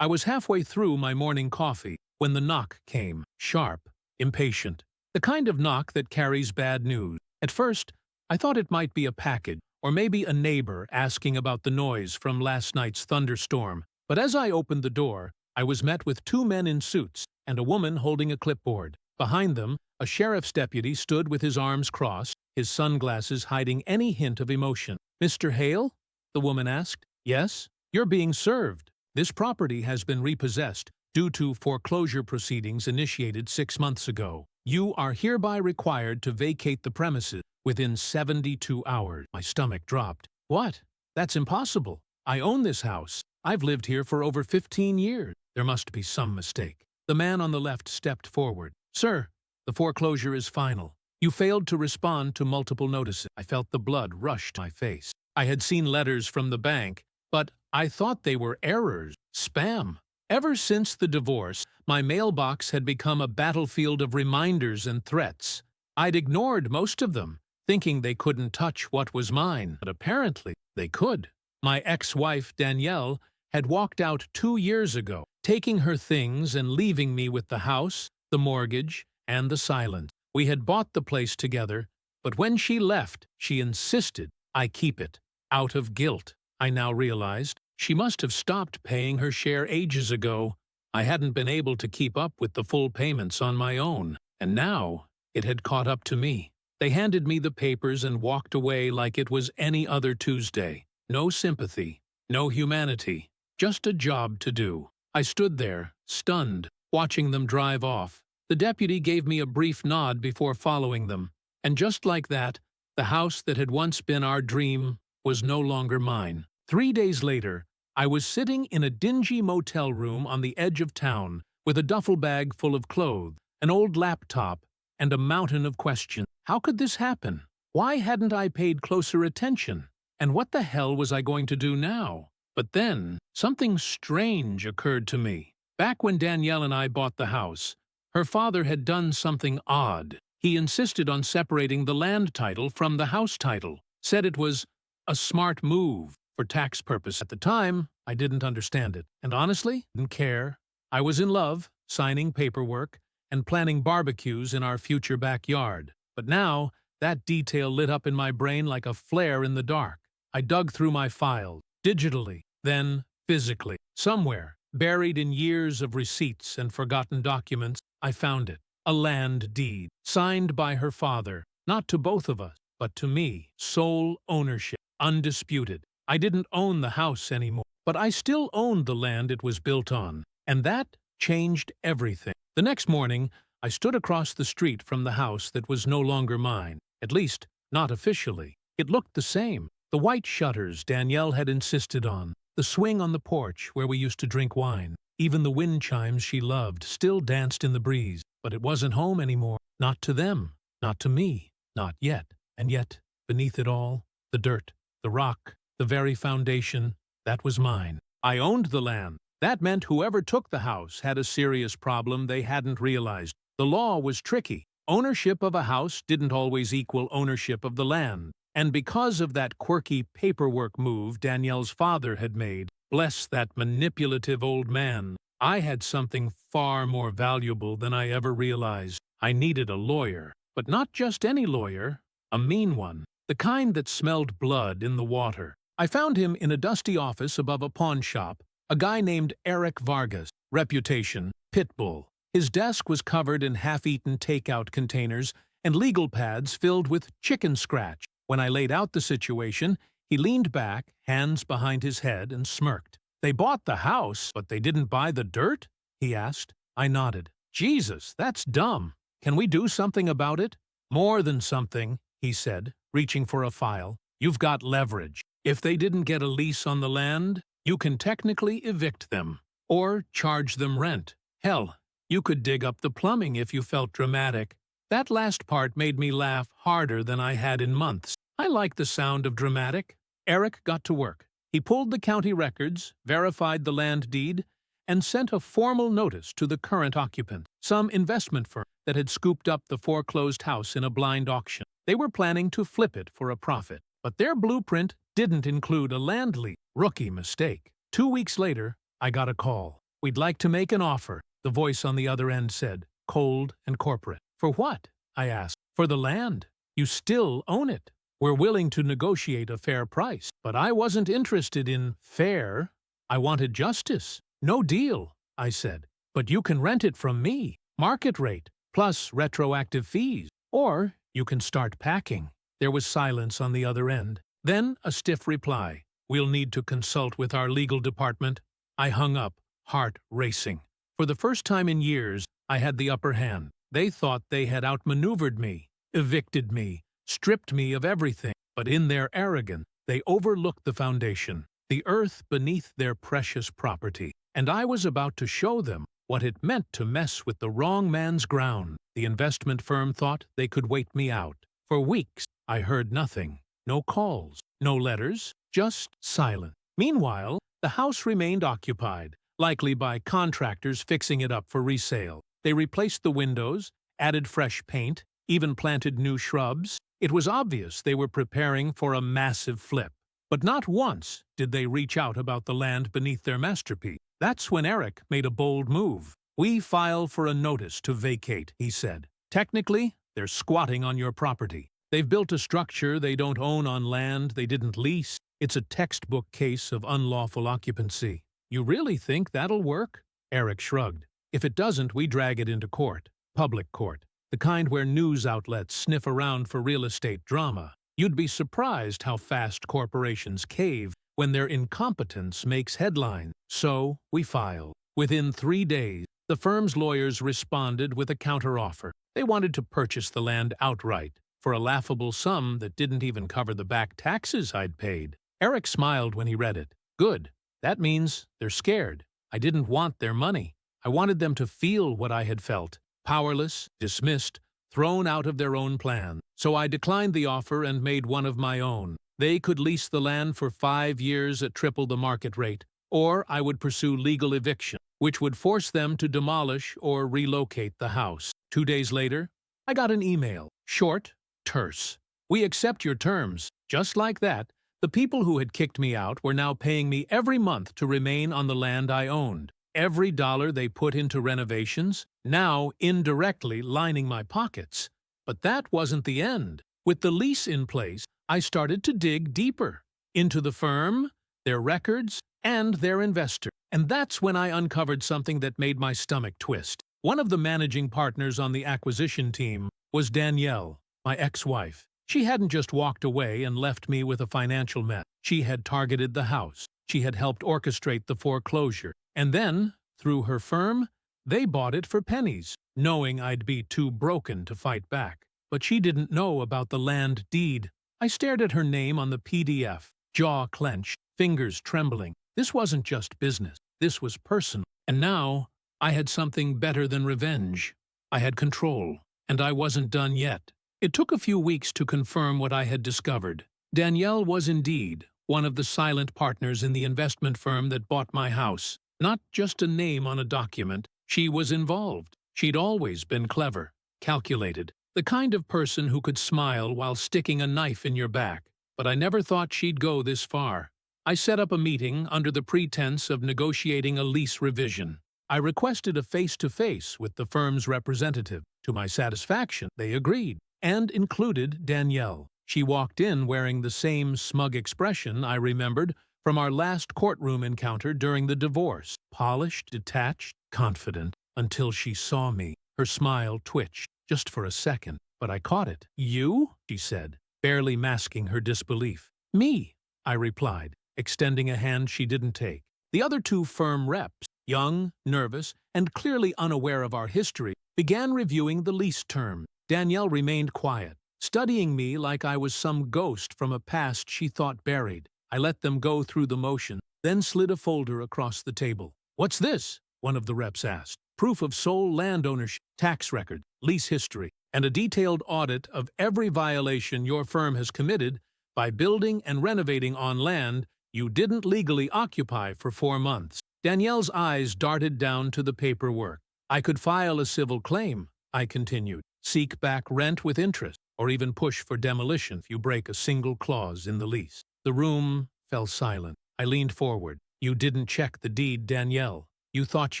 I was halfway through my morning coffee when the knock came, sharp, impatient. The kind of knock that carries bad news. At first, I thought it might be a package, or maybe a neighbor asking about the noise from last night's thunderstorm. But as I opened the door, I was met with two men in suits and a woman holding a clipboard. Behind them, a sheriff's deputy stood with his arms crossed, his sunglasses hiding any hint of emotion. "Mr. Hale?" the woman asked. "Yes, you're being served. This property has been repossessed due to foreclosure proceedings initiated 6 months ago. You are hereby required to vacate the premises within 72 hours. My stomach dropped. "What? That's impossible. I own this house. I've lived here for over 15 years. There must be some mistake." The man on the left stepped forward. "Sir, the foreclosure is final. You failed to respond to multiple notices." I felt the blood rush to my face. I had seen letters from the bank, but I thought they were errors, spam. Ever since the divorce, my mailbox had become a battlefield of reminders and threats. I'd ignored most of them, thinking they couldn't touch what was mine, but apparently they could. My ex-wife, Danielle, had walked out 2 years ago, taking her things and leaving me with the house, the mortgage, and the silence. We had bought the place together, but when she left, she insisted I keep it, out of guilt. I now realized she must have stopped paying her share ages ago. I hadn't been able to keep up with the full payments on my own, and now it had caught up to me. They handed me the papers and walked away like it was any other Tuesday. No sympathy, no humanity, just a job to do. I stood there, stunned, watching them drive off. The deputy gave me a brief nod before following them, and just like that, the house that had once been our dream was no longer mine. 3 days later, I was sitting in a dingy motel room on the edge of town with a duffel bag full of clothes, an old laptop, and a mountain of questions. How could this happen? Why hadn't I paid closer attention? And what the hell was I going to do now? But then, something strange occurred to me. Back when Danielle and I bought the house, her father had done something odd. He insisted on separating the land title from the house title, said it was a smart move for tax purposes. At the time, I didn't understand it, and honestly, didn't care. I was in love, signing paperwork, and planning barbecues in our future backyard. But now, that detail lit up in my brain like a flare in the dark. I dug through my files, digitally, then physically. Somewhere, buried in years of receipts and forgotten documents, I found it. A land deed, signed by her father, not to both of us, but to me. Sole ownership, undisputed. I didn't own the house anymore, but I still owned the land it was built on, and that changed everything. The next morning, I stood across the street from the house that was no longer mine, at least not officially. It looked the same. The white shutters Danielle had insisted on, the swing on the porch where we used to drink wine. Even the wind chimes she loved still danced in the breeze. But it wasn't home anymore. Not to them, not to me, not yet. And yet, beneath it all, the dirt, the rock, the very foundation, that was mine. I owned the land. That meant whoever took the house had a serious problem they hadn't realized. The law was tricky. Ownership of a house didn't always equal ownership of the land. And because of that quirky paperwork move Danielle's father had made, bless that manipulative old man, I had something far more valuable than I ever realized. I needed a lawyer, but not just any lawyer, a mean one, the kind that smelled blood in the water. I found him in a dusty office above a pawn shop, a guy named Eric Vargas, reputation, pitbull. His desk was covered in half-eaten takeout containers and legal pads filled with chicken scratch. When I laid out the situation, he leaned back, hands behind his head, and smirked. "They bought the house, but they didn't buy the dirt?" he asked. I nodded. "Jesus, that's dumb. Can we do something about it?" "More than something," he said, reaching for a file. "You've got leverage. If they didn't get a lease on the land, you can technically evict them, or charge them rent. Hell, you could dig up the plumbing if you felt dramatic." That last part made me laugh harder than I had in months. I like the sound of dramatic. Eric got to work. He pulled the county records, verified the land deed, and sent a formal notice to the current occupant, some investment firm that had scooped up the foreclosed house in a blind auction. They were planning to flip it for a profit, but their blueprint didn't include a land lease. Rookie mistake. 2 weeks later, I got a call. "We'd like to make an offer," the voice on the other end said, cold and corporate. "For what?" I asked. "For the land. You still own it. We're willing to negotiate a fair price." But I wasn't interested in fair. I wanted justice. "No deal," I said. "But you can rent it from me, market rate, plus retroactive fees. Or you can start packing." There was silence on the other end. Then a stiff reply. "We'll need to consult with our legal department." I hung up, heart racing. For the first time in years, I had the upper hand. They thought they had outmaneuvered me, evicted me, stripped me of everything. But in their arrogance, they overlooked the foundation, the earth beneath their precious property. And I was about to show them what it meant to mess with the wrong man's ground. The investment firm thought they could wait me out. For weeks, I heard nothing. No calls, no letters, just silence. Meanwhile, the house remained occupied, likely by contractors fixing it up for resale. They replaced the windows, added fresh paint, even planted new shrubs. It was obvious they were preparing for a massive flip. But not once did they reach out about the land beneath their masterpiece. That's when Eric made a bold move. "We file for a notice to vacate," he said. "Technically, they're squatting on your property. They've built a structure they don't own on land they didn't lease. It's a textbook case of unlawful occupancy." "You really think that'll work?" Eric shrugged. "If it doesn't, we drag it into court. Public court. The kind where news outlets sniff around for real estate drama. You'd be surprised how fast corporations cave when their incompetence makes headlines." So we filed. Within 3 days, the firm's lawyers responded with a counteroffer. They wanted to purchase the land outright, for a laughable sum that didn't even cover the back taxes I'd paid. Eric smiled when he read it. "Good. That means they're scared. I didn't want their money. I wanted them to feel what I had felt. Powerless, dismissed, thrown out of their own plan. So I declined the offer and made one of my own. They could lease the land for 5 years at triple the market rate, or I would pursue legal eviction, which would force them to demolish or relocate the house. 2 days later, I got an email. Short, terse. "We accept your terms." Just like that, the people who had kicked me out were now paying me every month to remain on the land I owned. Every dollar they put into renovations, now indirectly lining my pockets. But that wasn't the end. With the lease in place, I started to dig deeper into the firm, their records, and their investor. And that's when I uncovered something that made my stomach twist. One of the managing partners on the acquisition team was Danielle, my ex-wife. She hadn't just walked away and left me with a financial mess. She had targeted the house. She had helped orchestrate the foreclosure. And then, through her firm, they bought it for pennies, knowing I'd be too broken to fight back. But she didn't know about the land deed. I stared at her name on the PDF, jaw clenched, fingers trembling. This wasn't just business. This was personal. And now, I had something better than revenge. I had control, and I wasn't done yet. It took a few weeks to confirm what I had discovered. Danielle was indeed one of the silent partners in the investment firm that bought my house. Not just a name on a document. She was involved. She'd always been clever, calculated, the kind of person who could smile while sticking a knife in your back. But I never thought she'd go this far. I set up a meeting under the pretense of negotiating a lease revision. I requested a face-to-face with the firm's representative. To my satisfaction, they agreed, and included Danielle. She walked in wearing the same smug expression I remembered from our last courtroom encounter during the divorce. Polished, detached, confident, until she saw me. Her smile twitched, just for a second, but I caught it. "You?" she said, barely masking her disbelief. "Me," I replied, extending a hand she didn't take. The other 2 firm reps, young, nervous, and clearly unaware of our history, began reviewing the lease terms. Danielle remained quiet, studying me like I was some ghost from a past she thought buried. I let them go through the motion, then slid a folder across the table. "What's this?" one of the reps asked. "Proof of sole land ownership, tax record, lease history, and a detailed audit of every violation your firm has committed by building and renovating on land you didn't legally occupy for 4 months." Danielle's eyes darted down to the paperwork. "I could file a civil claim," I continued, "seek back rent with interest, or even push for demolition if you break a single clause in the lease." The room fell silent. I leaned forward. "You didn't check the deed, Danielle." You thought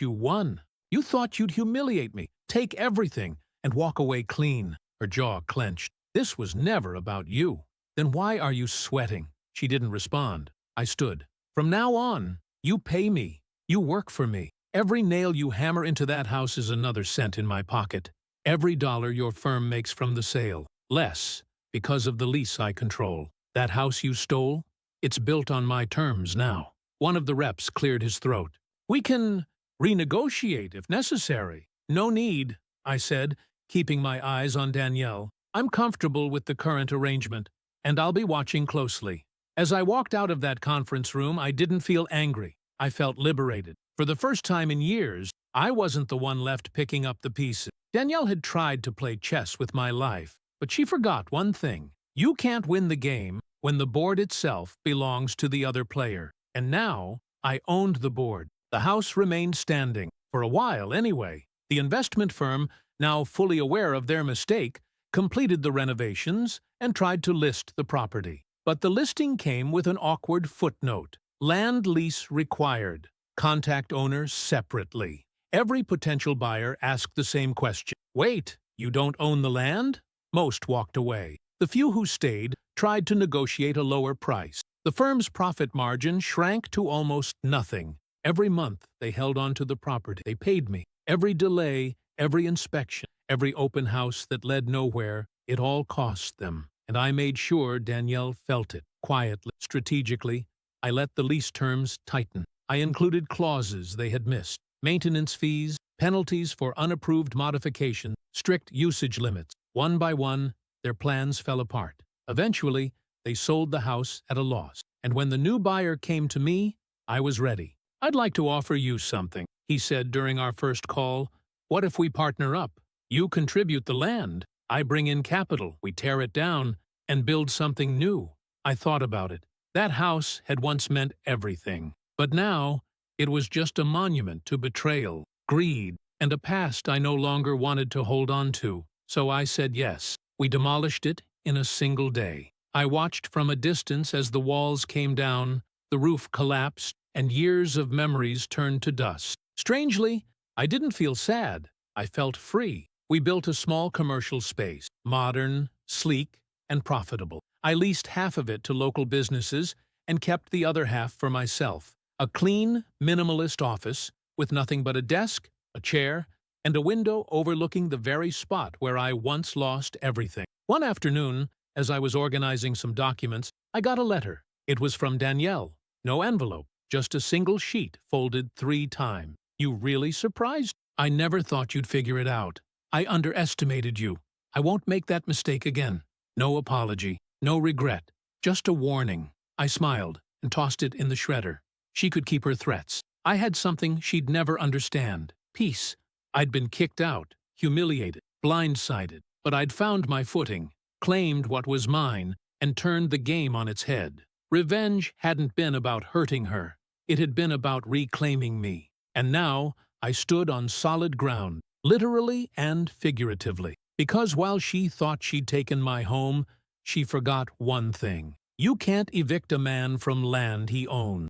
you won. You thought you'd humiliate me, take everything, and walk away clean. Her jaw clenched. This was never about you. Then why are you sweating? She didn't respond. I stood. From now on, you pay me. You work for me. Every nail you hammer into that house is another cent in my pocket. Every dollar your firm makes from the sale. Less, because of the lease I control. That house you stole? It's built on my terms now. One of the reps cleared his throat. We can renegotiate if necessary. No need, I said, keeping my eyes on Danielle. I'm comfortable with the current arrangement, and I'll be watching closely. As I walked out of that conference room, I didn't feel angry. I felt liberated. For the first time in years, I wasn't the one left picking up the pieces. Danielle had tried to play chess with my life, but she forgot one thing. You can't win the game when the board itself belongs to the other player. And now, I owned the board. The house remained standing, for a while anyway. The investment firm, now fully aware of their mistake, completed the renovations and tried to list the property. But the listing came with an awkward footnote. Land lease required. Contact owners separately. Every potential buyer asked the same question. Wait, you don't own the land? Most walked away. The few who stayed tried to negotiate a lower price. The firm's profit margin shrank to almost nothing. Every month they held on to the property. They paid me. Every delay, every inspection, every open house that led nowhere, it all cost them. And I made sure Danielle felt it. Quietly, strategically, I let the lease terms tighten. I included clauses they had missed. Maintenance fees, penalties for unapproved modifications, strict usage limits. One by one, their plans fell apart. Eventually, they sold the house at a loss. And when the new buyer came to me, I was ready. I'd like to offer you something, he said during our first call. What if we partner up? You contribute the land. I bring in capital. We tear it down and build something new. I thought about it. That house had once meant everything. But now, it was just a monument to betrayal, greed, and a past I no longer wanted to hold on to. So I said yes. We demolished it in a single day. I watched from a distance as the walls came down, the roof collapsed, and years of memories turned to dust. Strangely, I didn't feel sad. I felt free. We built a small commercial space, modern, sleek, and profitable. I leased half of it to local businesses and kept the other half for myself. A clean, minimalist office with nothing but a desk, a chair, and a window overlooking the very spot where I once lost everything. One afternoon, as I was organizing some documents, I got a letter. It was from Danielle. No envelope, just a single sheet folded 3 times. You really surprised? I never thought you'd figure it out. I underestimated you. I won't make that mistake again. No apology, no regret, just a warning. I smiled and tossed it in the shredder. She could keep her threats. I had something she'd never understand. Peace. I'd been kicked out, humiliated, blindsided, but I'd found my footing, claimed what was mine, and turned the game on its head. Revenge hadn't been about hurting her. It had been about reclaiming me. And now I stood on solid ground, literally and figuratively. Because while she thought she'd taken my home, she forgot one thing. You can't evict a man from land he owns.